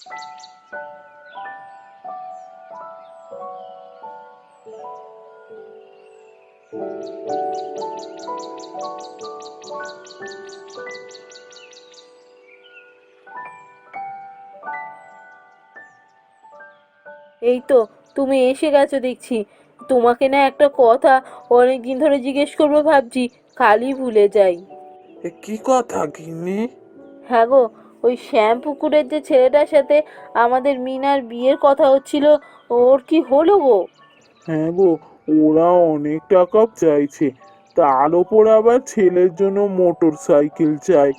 এই তো তুমি এসে গেছো দেখছি। তোমাকে না একটা কথা অনেক দিন ধরে জিজ্ঞেস করবো ভাবছি, খালি ভুলে যাই। কি কথা গিন্নি? হ্যাঁ গো, ওই শ্যামপুকুরের যে ছেলেটার সাথে আমাদের মিনার বিয়ের কথা হচ্ছিল, ওর কি হলো গো? হ্যাঁ গো, ওরা অনেক টাকা চাইছে। তার ওপর আবার ছেলের জন্য মোটর সাইকেল চাই।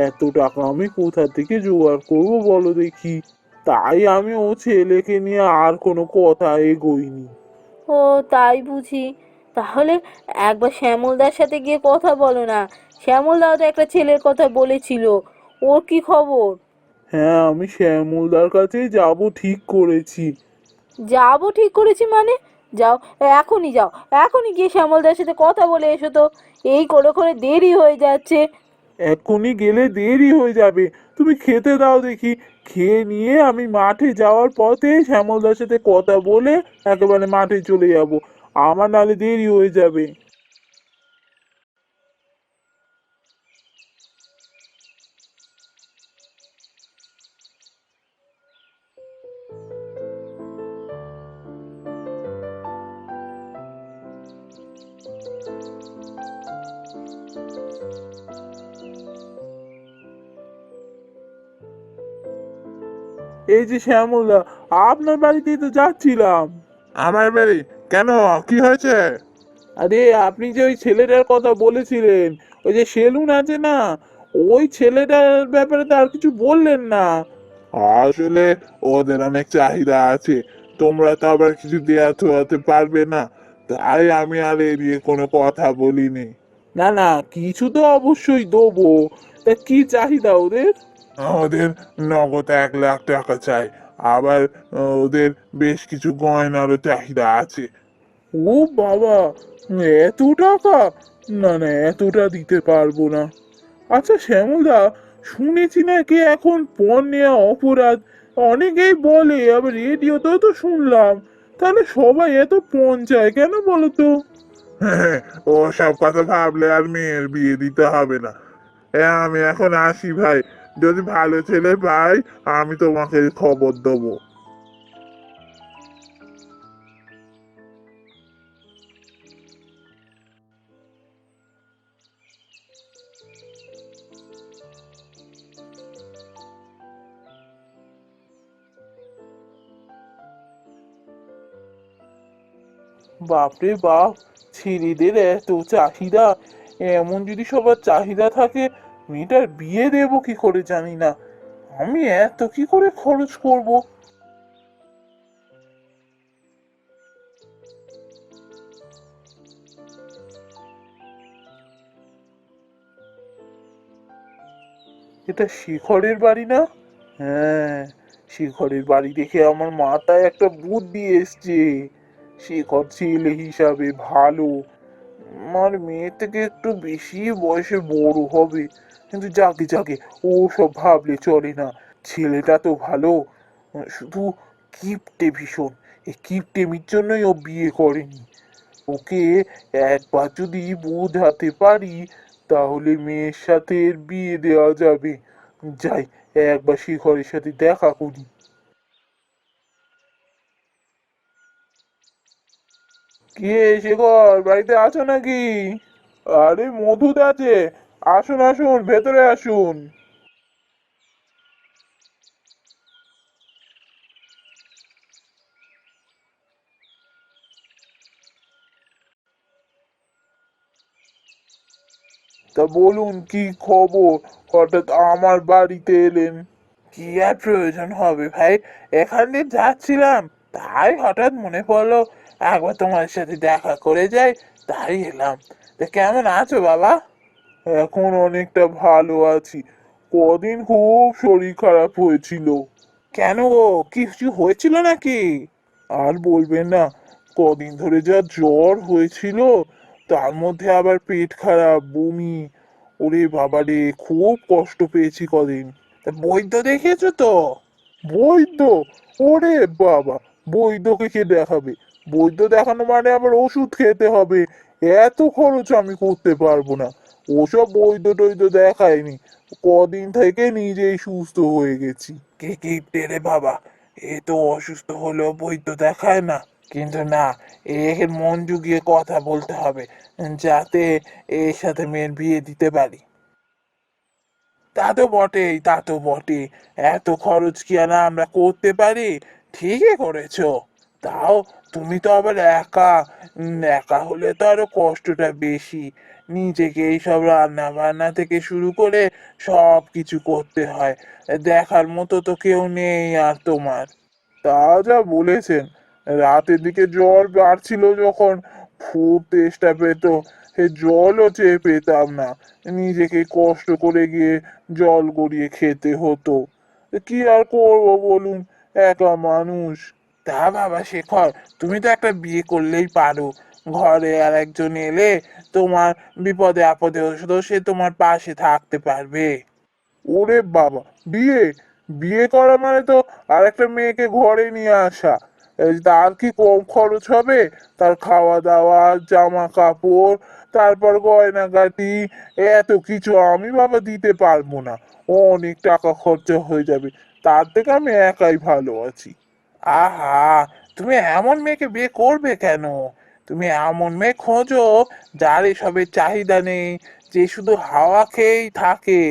এত টাকা আমি কোথা থেকে জোগাড় করবো বলো দেখি। তাই আমি ও ছেলেকে নিয়ে আর কোনো কথা এগোইনি। ও তাই বুঝি। তাহলে একবার শ্যামলদার সাথে গিয়ে কথা বলো না। শ্যামলদাও তো একটা ছেলের কথা বলেছিল, ওর কি খবর? হ্যাঁ, আমি শ্যামলদার কাছেই যাব ঠিক করেছি। যাবো ঠিক করেছি মানে? যাও, এখনই যাও, এখনই গিয়ে শ্যামলদার সাথে কথা বলে এসো তো। এই করে করে দেরি হয়ে যাচ্ছে। এখনই গেলে দেরি হয়ে যাবে। তুমি খেতে দাও দেখি। খেয়ে নিয়ে আমি মাঠে যাওয়ার পথে শ্যামলদার সাথে কথা বলে একেবারে মাঠে চলে যাব। আমার নালে দেরি হয়ে যাবে। এই যে শ্যামলদা, আপনার বাড়িতেই তো যাচ্ছিলাম। আমার বাড়ি? কেন, কি হয়েছে? আরে, আপনি যে ওই ছেলেটার কথা বলেছিলেন, ওই যে সেলুন আছে না, ওই ছেলেটার ব্যাপারে তো আর কিছু বললেন না। আসলে ওদের অনেক চাহিদা আছে, তোমরা তো আবার কিছু দেয়া থোয়াতে পারবে না, তাই আমি আর এড়িয়ে কোনো কথা বলিনি। না না, কিছু তো অবশ্যই দেবো। তা কি চাহিদা ওদের? ওদের নগদ 1 লাখ টাকা চাই। আবার ওদের বেশ কিছু গয়নারও চাহিদা আছে। ও বাবা, এত টাকা! না না, এতটা দিতে পারবো না। আচ্ছা শ্যামলদা, শুনেছি নাকি এখন পণ নেওয়া অপরাধ। অনেকেই বলে, আবার রেডিওতেও তো শুনলাম। তাহলে সবাই এত পণ চায় কেন বলো তো? ও সব কথা ভাবলে আর মেয়ের বিয়ে দিতে হবে না। আমি এখন আসি ভাই, যদি ভালো ছেলে পাই আমি তোমাকে খবর দেবো। বাপরে বাপ, ছেলেদের এত চাহিদা! এমন যদি সবার চাহিদা থাকে, মেয়েটার বিয়ে দেবো কি করে জানি না। আমি এত কি করে খরচ করব? এটা শিখরের বাড়ি না? হ্যাঁ, শিখরের বাড়ি দেখে আমার মাথায় একটা বুদ্ধি এসছে। শিখর ছেলে হিসাবে ভালো, আমার মেয়ে থেকে একটু বেশি বয়সে বড় হবে। কিন্তু যাকে যাকে, ও সব ভাবলে চলে না। ছেলেটা তো ভালো, শুধু কিপটে ভীষণ। এই কিপটেমির জন্যই ও বিয়ে করেনি। ওকে একবার যদি বোঝাতে পারি, তাহলে মেয়ের সাথে এর বিয়ে দেওয়া যাবে। যাই, একবার শিখরের সাথে দেখা করি। কে, শেখর বাড়িতে আছো নাকি? আরে মধুদ আছে, আসুন আসুন, ভেতরে আসুন। তা বলুন, কি খবর? হঠাৎ আমার বাড়িতে এলেন? কি আর প্রয়োজন হবে ভাই, এখানে যাচ্ছিলাম, তাই হঠাৎ মনে পড়লো একবার তোমার সাথে দেখা করে যাই, তাই এলাম। তা কেমন আছো বাবা? এখন অনেকটা ভালো আছি। কদিন খুব শরীর খারাপ হয়েছিল। কেন গো, কিছু হয়েছিল নাকি? আর বলবেন না, কদিন ধরে যা জ্বর হয়েছিল, তার মধ্যে আবার পেট খারাপ, বমি। ওরে বাবা রে, খুব কষ্ট পেয়েছি কদিন। তা বৈদ্য দেখিয়েছো তো? বৈদ্য? ওরে বাবা, বৈদ্যকে কে দেখাবে? বৈদ্য দেখানো মানে আবার ওষুধ খেতে হবে। এত খরচ আমি করতে পারবো না। ওসব বৈদ্য টৈদ্য দেখায়নি, কদিন থেকে নিজেই সুস্থ হয়ে গেছি। কে কিপ্টে রে বাবা, এ তো অসুস্থ হলেও বৈদ্য দেখায় না। কিন্তু না, এর মন জুগিয়ে কথা বলতে হবে, যাতে এর সাথে মেয়ের বিয়ে দিতে পারি। তা তো বটেই, তা তো বটেই। এত খরচ কি আর আমরা করতে পারি? ঠিকই করেছো। তাও তুমি তো আবার একা। একা হলে তো আরো কষ্টটা বেশি। নিজেকে এইসব রান্না বান্না থেকে শুরু করে সব কিছু করতে হয়। দেখার মতো তো কেউ নেই আর তোমার। তা যা বলেছেন। রাতের দিকে জল বাড়ছিল যখন, খুব তেষ্টা পেত, সে জলও চেয়ে পেতাম না। নিজেকে কষ্ট করে গিয়ে জল গড়িয়ে খেতে হতো। কি আর করবো বলুন, একা মানুষ। তা বাবা শেখর, তুমি তো একটা বিয়ে করলেই পারো। ঘরে আর একজন এলে তোমার বিপদে আপদে তো সে তোমার পাশে থাকতে পারবে। ওরে বাবা, বিয়ে? বিয়ে করা মানে তো আর একটা মেয়েকে ঘরে নিয়ে আসা। এই তার কি কম খরচ হবে? তার খাওয়া দাওয়া, জামা কাপড়, তারপর গয়নাগাটি, এত কিছু আমি বাবা দিতে পারবো না। অনেক টাকা খরচা হয়ে যাবে। তার থেকে আমি একাই ভালো আছি। আহা, তুমি এমন মেয়েকে বিয়ে করবে কেন? তুমি এমন মেয়ে খোঁজো যার এসবের চাহিদা নেই, যে শুধু হাওয়া খেয়েই থাকে,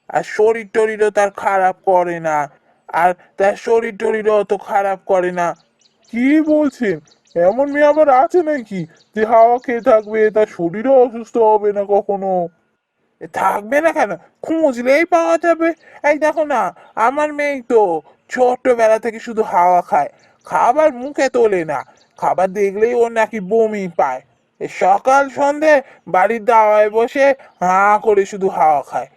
আর শরীর টরীরও তার খারাপ করে না, আর তার শরীর টরীরও অত খারাপ করে না। কি বলছেন? এমন মেয়ে আবার আছে নাকি, যে হাওয়া খেয়ে থাকবে, তার শরীরও অসুস্থ হবে না কখনো? থাকবে না কেন? খুঁজলেই পাওয়া যাবে। এই দেখো না, আমার মেয়ে তো ছোট্টবেলা থেকে শুধু হাওয়া খায়, খাবার মুখে তোলে না। খাবার দেখলেই ওর নাকি বমি পায়। এ সকাল সন্ধে বাড়ির দাওয়ায় বসে হাঁ করে শুধু হাওয়া খায়।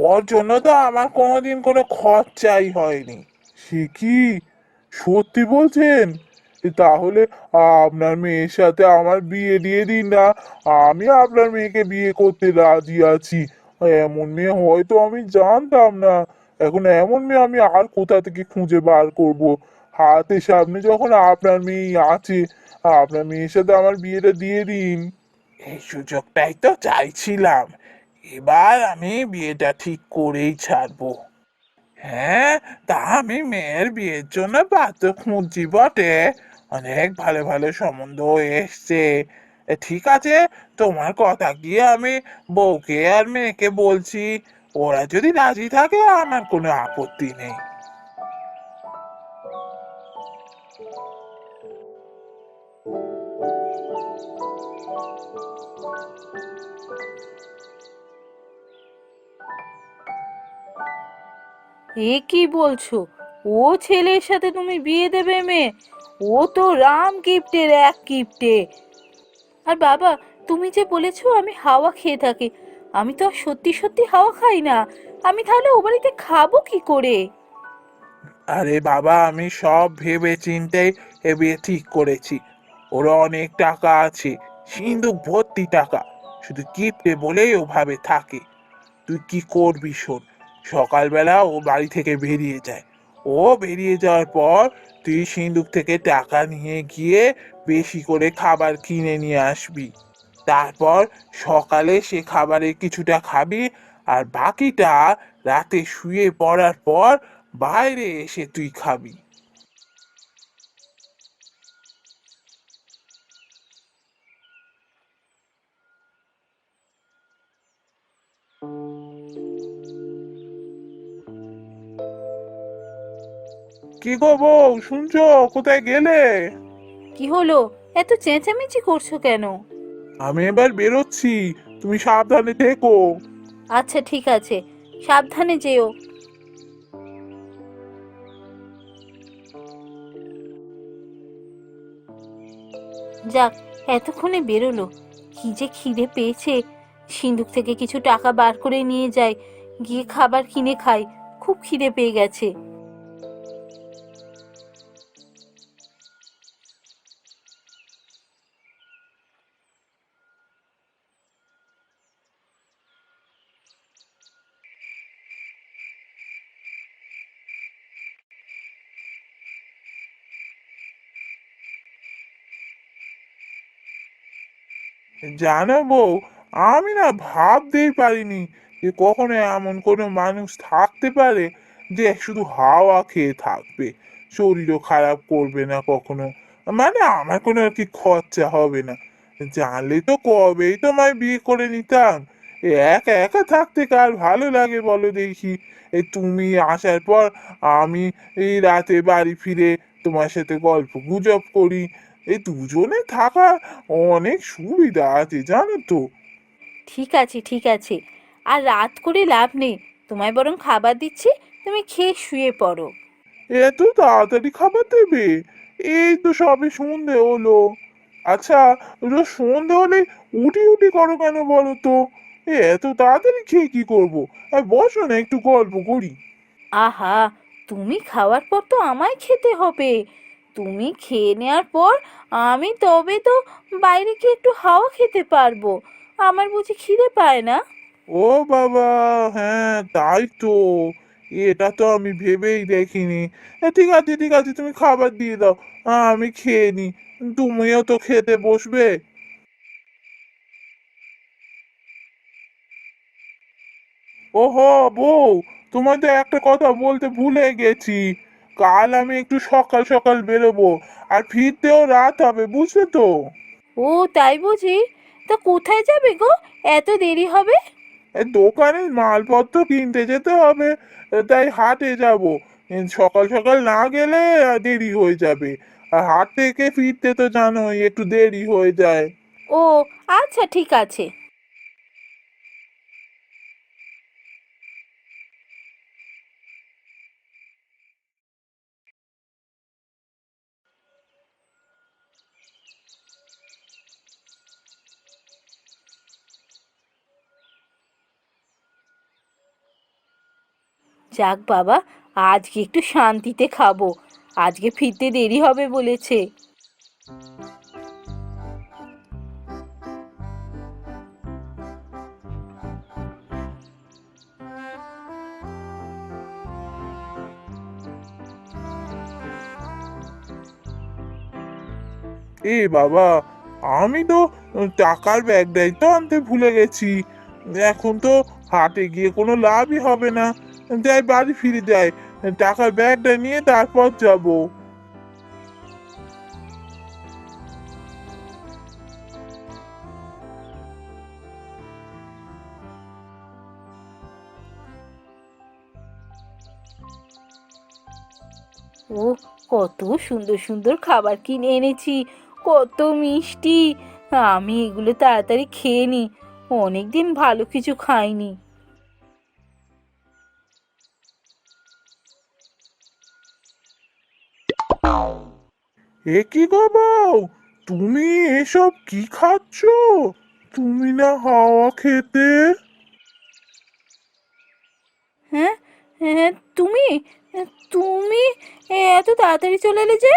ওর জন্য তো আমার কোনোদিন কোনো খরচাই হয়নি। সে কি? সত্যি বলছেন? তাহলে আপনার মেয়ের সাথে আমার বিয়ে দিয়ে দিন না। আমি আপনার মেয়েকে বিয়ে করতে রাজি আছি। এমন মেয়ে হয়তো আমি জানতাম না। এখন এমন মেয়ে আমি আর কোথা থেকে খুঁজে বার করব? হাতের সামনে যখন আপনার মেয়ে আছে, আপনার মেয়ের সাথে আমার বিয়েটা দিয়ে দিন। এই সুযোগটাই তো চাইছিলাম। এবার আমি বিয়েটা ঠিক করেই ছাড়বো। হ্যাঁ, তা আমি মেয়ের বিয়ের জন্য পাত্র খুঁজছি বটে। অনেক ভালো ভালো সম্বন্ধ এসছে। ঠিক আছে, তোমার কথা গিয়ে আমি বউকে আর মেয়েকে বলছি। ওরা যদি রাজি থাকে আমার কোনো আপত্তি নেই। এ কি বলছো? ও ছেলের সাথে তুমি বিয়ে দেবে মেয়ে? ও তো রাম কিপ্টের এক কিপ্টে। আর বাবা, তুমি যে বলেছো আমি হাওয়া খেয়ে থাকি, আমি তো আর সত্যি সত্যি হাওয়া খাই না। আমি তাহলে ও বাড়িতে খাবো কি করে? আরে বাবা, আমি সব ভেবে চিন্তে এ বিয়ে ঠিক করেছি। ওর অনেক টাকা আছে, সিন্ধুক ভর্তি টাকা। শুধু কিপটে বলেই ওভাবে থাকে। তুই কি করবি শোন। সকালবেলা ও বাড়ি থেকে বেরিয়ে যায়। ও বেরিয়ে যাওয়ার পর তুই সিন্ধুক থেকে টাকা নিয়ে গিয়ে বেশি করে খাবার কিনে নিয়ে আসবি। তারপর সকালে সে খাবারের কিছুটা খাবি, আর বাকিটা রাতে শুয়ে পড়ার পর বাইরে এসে তুই খাবি। কি গো বউ, শুনছো? কোথায় গেলে? কি হলো? এত চেঁচামেচি করছো কেন? আমি এবার বেরোচ্ছি, তুমি সাবধানে থেকো। আচ্ছা ঠিক আছে, সাবধানে যেও। যাক, এতক্ষণে বেরোলো। কি যে খিদে পেয়েছে! সিন্ধুক থেকে কিছু টাকা বার করে নিয়ে যাই, গিয়ে খাবার কিনে খাই। খুব খিদে পেয়ে গেছে। জানো বউ, আমি না ভাবতেই পারিনি যে কখনো এমন কোনো মানুষ থাকতে পারে যে শুধু হাওয়া খেয়ে থাকবে, শরীরও খারাপ করবে না কখনো, মানে আমার কোনো আর কি খরচা হবে না। জানলে তো কবেই তোমায় বিয়ে করে নিতাম। একা একা থাকতে কার ভালো লাগে বলো দেখি। এই তুমি আসার পর আমি এই রাতে বাড়ি ফিরে তোমার সাথে গল্প গুজব করি। এই দুজনে থাকা অনেক সুবিধা আছে জানো তো। ঠিক আছে ঠিক আছে, আর রাত করে লাভ নেই, তোমায় বরং খাবার দিচ্ছি, তুমি খেয়ে শুয়ে পড়ো। এত তাড়াতাড়ি খাবার দেবে? এই তো সবে সন্ধে হলো। আচ্ছা, রোজ সন্ধে হলে উঠি উঠি করো কেন বলো তো? এত তাড়াতাড়ি খেয়ে কি করবো? আর বসো না, একটু গল্প করি। আহা, তুমি খাওয়ার পর তো আমায় খেতে হবে। তুমি খেয়ে নেওয়ার পর আমি তবে তো বাইরে গিয়ে একটু হাওয়া খেতে পারবো। আমার বুঝি খিদে পায় না? ও বাবা, হ্যাঁ তাই তো। এটা তো আমি ভেবেই দেখিনি। ঠিক আছে ঠিক আছে, তুমি খাবার দিয়ে দাও, আমি খেয়ে নি। তুমিও তো খেতে বসবে। ওহো বউ, তোমাদের একটা কথা বলতে ভুলে গেছি। কাল আমি একটু সকাল সকাল বেরোবো, আর ফিরতেও রাত হবে, বুঝলে তো। ও তাই বুঝি? তা কোথায় যাবে গো? এত দেরি হবে? দোকানে মালপত্র কিনতে যেতে হবে, তাই হাটে যাব। সকাল সকাল না গেলে দেরি হয়ে যাবে। আর হাট থেকে ফিরতে তো জানোই একটু দেরি হয়ে যায়। ও আচ্ছা ঠিক আছে। যাক বাবা, আজকে একটু শান্তিতে খাবো। আজকে ফিরতে দেরি হবে বলেছে। এ বাবা, আমি তো টাকার ব্যাগটাই তো আনতে ভুলে গেছি। এখন তো হাটে গিয়ে কোনো লাভই হবে না। যাই বাড়ি ফিরে যাই, টাকার ব্যাগটা নিয়ে তারপর যাব। ও, কত সুন্দর সুন্দর খাবার কিনে এনেছি, কত মিষ্টি। আমি এগুলো তাড়াতাড়ি খেয়ে নিই, অনেকদিন ভালো কিছু খাইনি। এ কি গো বউ, তুমি এসব কি খাচ্ছ? তুমি না হাওয়া খেতে? হ্যাঁ, হ্যাঁ, তুমি তুমি এত তাড়াতাড়ি চলে এলে যে?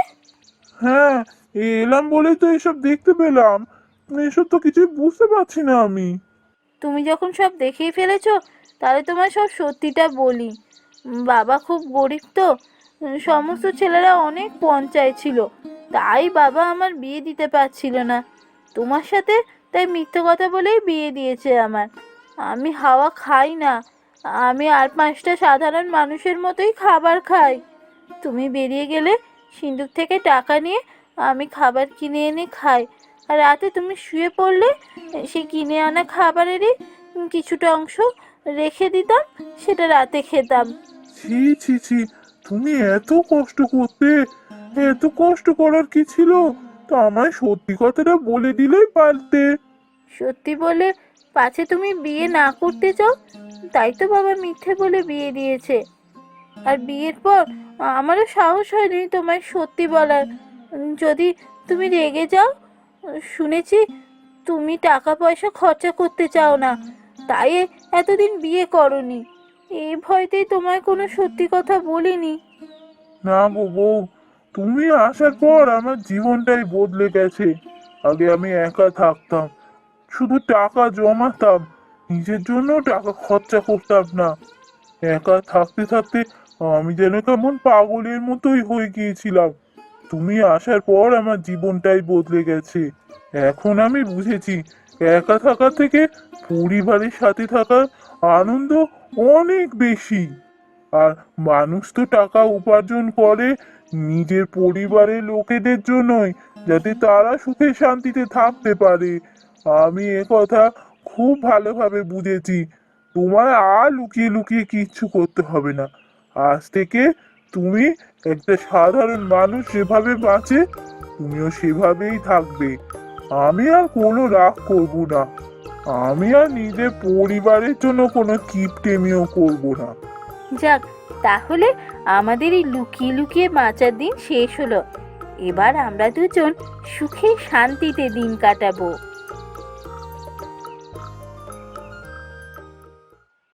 হ্যাঁ, এলাম বলেই তো এসব দেখতে পেলাম। এসব তো কিছুই বুঝতে পারছি না আমি। তুমি যখন সব দেখেই ফেলেছো, তাহলে তোমার সব সত্যিটা বলি। বাবা খুব গরিব তো, সমস্ত ছেলেরা অনেক পণ চাইছিল, তাই বাবা আমার বিয়ে দিতে পারছিল না তোমার সাথে। তাই মিথ্যে কথা বলেই বিয়ে দিয়েছে আমার। আমি হাওয়া খাই না, আমি আর পাঁচটা সাধারণ মানুষের মতোই খাবার খাই। তুমি বেরিয়ে গেলে সিন্দুক থেকে টাকা নিয়ে আমি খাবার কিনে এনে খাই, আর রাতে তুমি শুয়ে পড়লে সেই কিনে আনা খাবারেরই কিছুটা অংশ রেখে দিতাম, সেটা রাতে খেতাম। ছি ছি ছি, তুমি এত কষ্ট করতে? এত কষ্ট করার কি ছিল? তো আমায় সত্যি কথাটা বলে দিলেই পারতে। সত্যি বলে পাছে তুমি বিয়ে না করতে চাও, তাই তো বাবা মিথ্যে বলে বিয়ে দিয়েছে। আর বিয়ের পর আমারও সাহস হয়নি তোমায় সত্যি বলার। যদি তুমি রেগে যাও, শুনেছি তুমি টাকা পয়সা খরচা করতে চাও না, তাই এতদিন বিয়ে করনি। এই ভয়তেই তোমায় কোনো সত্যি কথা বলিনি। না গো বউ, তুমি আসার পর আমার জীবনটাই বদলে গেছে। আগে আমি একা থাকতাম, শুধু টাকা জমাতাম, নিজের জন্য টাকা খরচা করতাম না। একা থাকতে থাকতে আমি যেন কেমন পাগলের মতোই হয়ে গিয়েছিলাম। তুমি আসার পর আমার জীবনটাই বদলে গেছে। এখন আমি বুঝেছি একা থাকা থেকে পরিবারের সাথে থাকার আনন্দ অনেক বেশি। আর মানুষ তো টাকা উপার্জন করে নিজের পরিবারের লোকেদের জন্যই, যাতে তারা সুখে শান্তিতে থাকতে পারে। আমি কথা খুব ভালোভাবে বুঝেছি। তোমার আর লুকিয়ে লুকিয়ে কিচ্ছু করতে হবে না। আজ থেকে তুমি একটা সাধারণ মানুষ যেভাবে বাঁচে তুমিও সেভাবেই থাকবে। আমি আর কোনো রাগ করব না। আমি আর নিজের পরিবারের জন্য কোনো কিপটেমিও করব না। যাক, তাহলে আমাদের এই লুকিয়ে লুকিয়ে বাঁচার দিন শেষ হলো। এবার আমরা দুজন সুখে শান্তিতে দিন কাটাবো।